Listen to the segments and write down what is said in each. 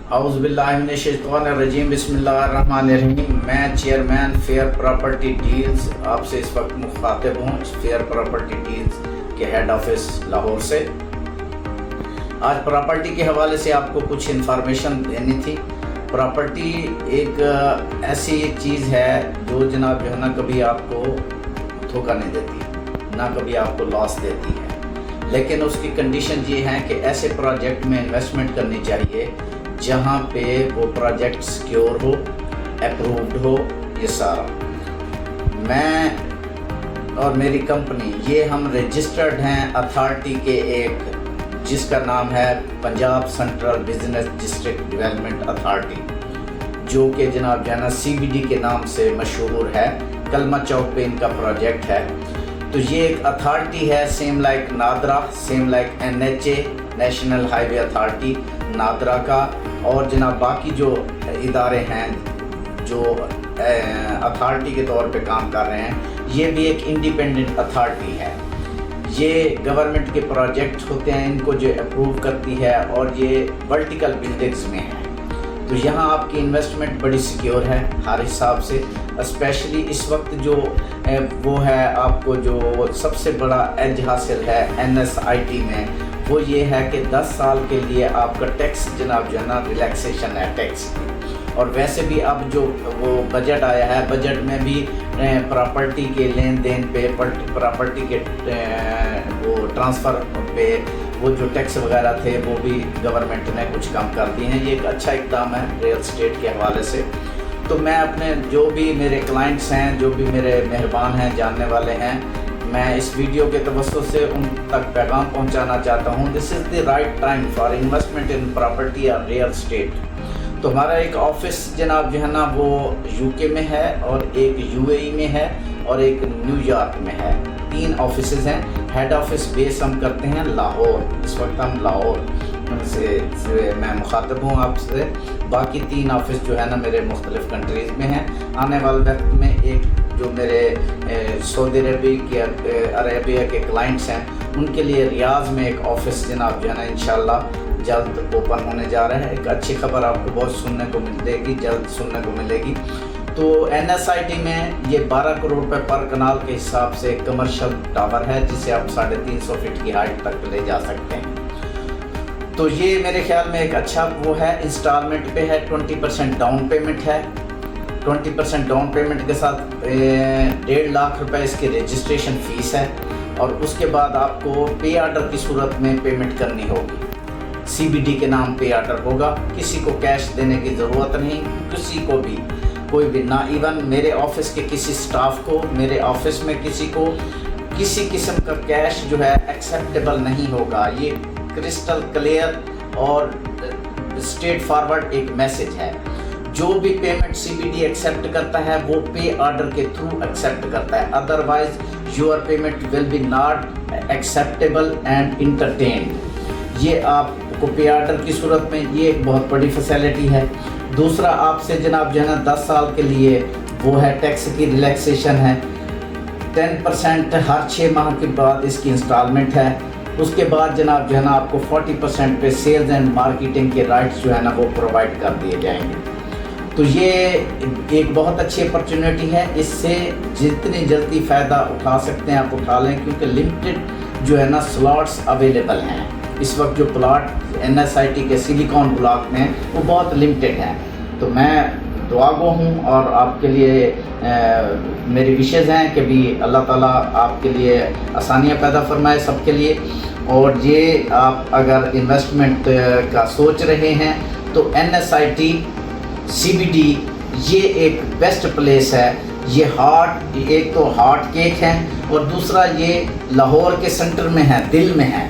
اعوذ باللہ من الشیطان الرجیم، بسم اللہ الرحمن الرحیم۔ میں چیئرمین فیئر پراپرٹی ڈیلز آپ سے اس وقت مخاطب ہوں، فیئر پراپرٹی ڈیلز کے ہیڈ آفس لاہور سے۔ آج پراپرٹی کے حوالے سے آپ کو کچھ انفارمیشن دینی تھی۔ پراپرٹی ایک ایسی چیز ہے جو جناب جو ہے نا کبھی آپ کو دھوکہ نہیں دیتی، نہ کبھی آپ کو لاس دیتی ہے، لیکن اس کی کنڈیشن یہ ہے کہ ایسے پروجیکٹ میں انویسٹمنٹ کرنی چاہیے جہاں پہ وہ پروجیکٹ سیکیور ہو، اپرووڈ ہو۔ یہ سارا میں اور میری کمپنی یہ ہم رجسٹرڈ ہیں اتھارٹی کے ایک جس کا نام ہے Punjab central business district development authority, جو کہ جناب جانا CBD کے نام سے مشہور ہے۔ کلمہ چوک پہ ان کا پروجیکٹ ہے۔ تو یہ ایک اتھارٹی ہے same like NADRA, same like NHA national highway authority NADRA کا، اور جناب باقی جو ادارے ہیں جو اتھارٹی کے طور پہ کام کر رہے ہیں، یہ بھی ایک انڈیپینڈنٹ اتھارٹی ہے۔ یہ گورنمنٹ کے پروجیکٹ ہوتے ہیں، ان کو جو اپروو کرتی ہے، اور یہ ورٹیکل بلڈنگز میں ہیں۔ تو یہاں آپ کی انویسٹمنٹ بڑی سیکیور ہے ہر حساب سے، اسپیشلی اس وقت جو وہ ہے آپ کو جو سب سے بڑا ایج حاصل ہے NSIT میں، وہ یہ ہے کہ 10 سال کے لیے آپ کا ٹیکس جناب جو ہے نا ریلیکسیشن ہے ٹیکس کی۔ اور ویسے بھی اب جو وہ بجٹ آیا ہے، بجٹ میں بھی پراپرٹی کے لین دین پہ، پراپرٹی کے وہ ٹرانسفر پہ وہ جو ٹیکس وغیرہ تھے وہ بھی گورنمنٹ نے کچھ کم کر دیے ہیں۔ یہ ایک اچھا اقدام ہے ریئل اسٹیٹ کے حوالے سے۔ تو میں اپنے جو بھی میرے کلائنٹس ہیں، جو بھی میرے مہربان ہیں، جاننے والے ہیں، میں اس ویڈیو کے توسط سے ان تک پیغام پہنچانا چاہتا ہوں، this is the right time for investment in property اور ریئل اسٹیٹ۔ تو ہمارا ایک آفس جناب جو ہے نا وہ UK میں ہے، اور ایک UAE میں ہے، اور ایک نیو یارک میں ہے۔ 3 آفسز ہیں۔ ہیڈ آفس بیس ہم کرتے ہیں لاہور، اس وقت ہم لاہور سے میں مخاطب ہوں آپ سے۔ باقی 3 آفس جو ہے نا میرے مختلف کنٹریز میں ہیں۔ آنے والے وقت میں ایک جو میرے سعودی عربیہ کے کلائنٹس ہیں، ان کے لیے ریاض میں ایک آفس جناب جو ہے نا انشاءاللہ جلد اوپن ہونے جا رہا ہے۔ ایک اچھی خبر آپ کو بہت سننے کو ملے گی، جلد سننے کو ملے گی۔ تو NSIT میں یہ 12 کروڑ روپے پر کنال کے حساب سے کمرشل ٹاور ہے، جسے آپ 350 فٹ کی ہائٹ تک لے جا سکتے ہیں۔ تو یہ میرے خیال میں ایک اچھا وہ ہے، انسٹالمنٹ پہ ہے، 20% ڈاؤن پیمنٹ ہے۔ 20% ڈاؤن پیمنٹ کے ساتھ 1.5 لاکھ روپے اس کی رجسٹریشن فیس ہے، اور اس کے بعد آپ کو پے آرڈر کی صورت میں پیمنٹ کرنی ہوگی۔ CBD کے نام پے آرڈر ہوگا، کسی کو کیش دینے کی ضرورت نہیں، کسی کو بھی، کوئی بھی، نہ ایون میرے آفس کے کسی سٹاف کو، میرے آفس میں کسی کو کسی قسم کا کیش جو ہے ایکسیپٹیبل نہیں ہوگا۔ یہ کرسٹل کلیئر اور اسٹریٹ فارورڈ ایک میسج ہے۔ جو بھی پیمنٹ CBD ایکسیپٹ کرتا ہے وہ پے آرڈر کے تھرو ایکسیپٹ کرتا ہے، otherwise your payment will be not acceptable and entertained. یہ آپ کو پے آرڈر کی صورت میں یہ ایک بہت بڑی فیسلٹی ہے۔ دوسرا، آپ سے جناب جو ہے نا 10 سال کے لیے وہ ہے ٹیکس کی ریلیکسیشن ہے، 10% ہر 6 ماہ کے بعد اس کی انسٹالمنٹ ہے۔ اس کے بعد جناب جو ہے نا آپ کو 40% پہ سیلز اینڈ مارکیٹنگ کے رائٹس جو ہے نا وہ پرووائڈ کر دیے جائیں گے۔ تو یہ ایک بہت اچھی اپرچونیٹی ہے، اس سے جتنی جلدی فائدہ اٹھا سکتے ہیں آپ اٹھا لیں، کیونکہ لمیٹڈ جو ہے نا سلاٹس اویلیبل ہیں۔ اس وقت جو پلاٹ NSIT کے سلیکون بلاک میں وہ بہت لمیٹڈ ہیں۔ تو میں دعا گو ہوں، اور آپ کے لیے میری وشز ہیں کہ بھی اللہ تعالیٰ آپ کے لیے آسانیاں پیدا فرمائے سب کے لیے۔ اور یہ آپ اگر انویسٹمنٹ کا سوچ رہے ہیں تو NSIT CBD یہ ایک بیسٹ پلیس ہے۔ یہ ایک تو ہارٹ کیک ہے، اور دوسرا یہ لاہور کے سینٹر میں ہے، دل میں ہے۔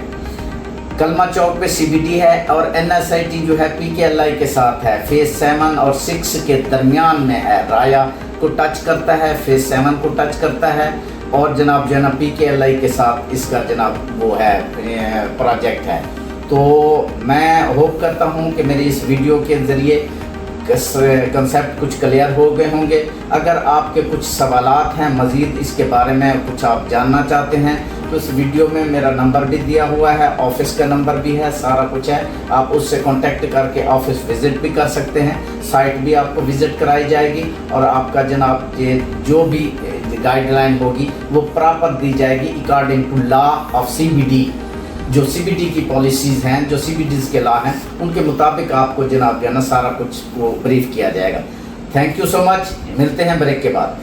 کلمہ چوک پہ CBD ہے، اور NSIT جو ہے PKLI کے ساتھ ہے، فیز 7 اور 6 کے درمیان میں ہے، رایا کو ٹچ کرتا ہے، فیز 7 کو ٹچ کرتا ہے، اور جناب جو ہے نا PKLI کے ساتھ اس کا جناب وہ ہے پروجیکٹ ہے۔ تو میں ہوپ کرتا ہوں کہ میری اس ویڈیو کے ذریعے کنسیپٹ کچھ کلیئر ہو گئے ہوں گے. اگر آپ کے کچھ سوالات ہیں مزید اس کے بارے میں کچھ آپ جاننا چاہتے ہیں تو اس ویڈیو میں میرا نمبر بھی دیا ہوا ہے, آفس کا نمبر بھی ہے, سارا کچھ ہے. آپ اس سے کانٹیکٹ کر کے آفس وزٹ بھی کر سکتے ہیں. سائٹ بھی آپ کو وزٹ کرائی جائے گی اور آپ کا جناب یہ جو بھی گائیڈ لائن ہوگی وہ پراپر دی جائے گی according to law of C B D. جو سی بی ڈی کی پالیسیز ہیں, جو سی بی ڈیز کے لا ہیں, ان کے مطابق آپ کو جناب جو ہے نا سارا کچھ وہ بریف کیا جائے گا. تھینک یو سو مچ. ملتے ہیں بریک کے بعد.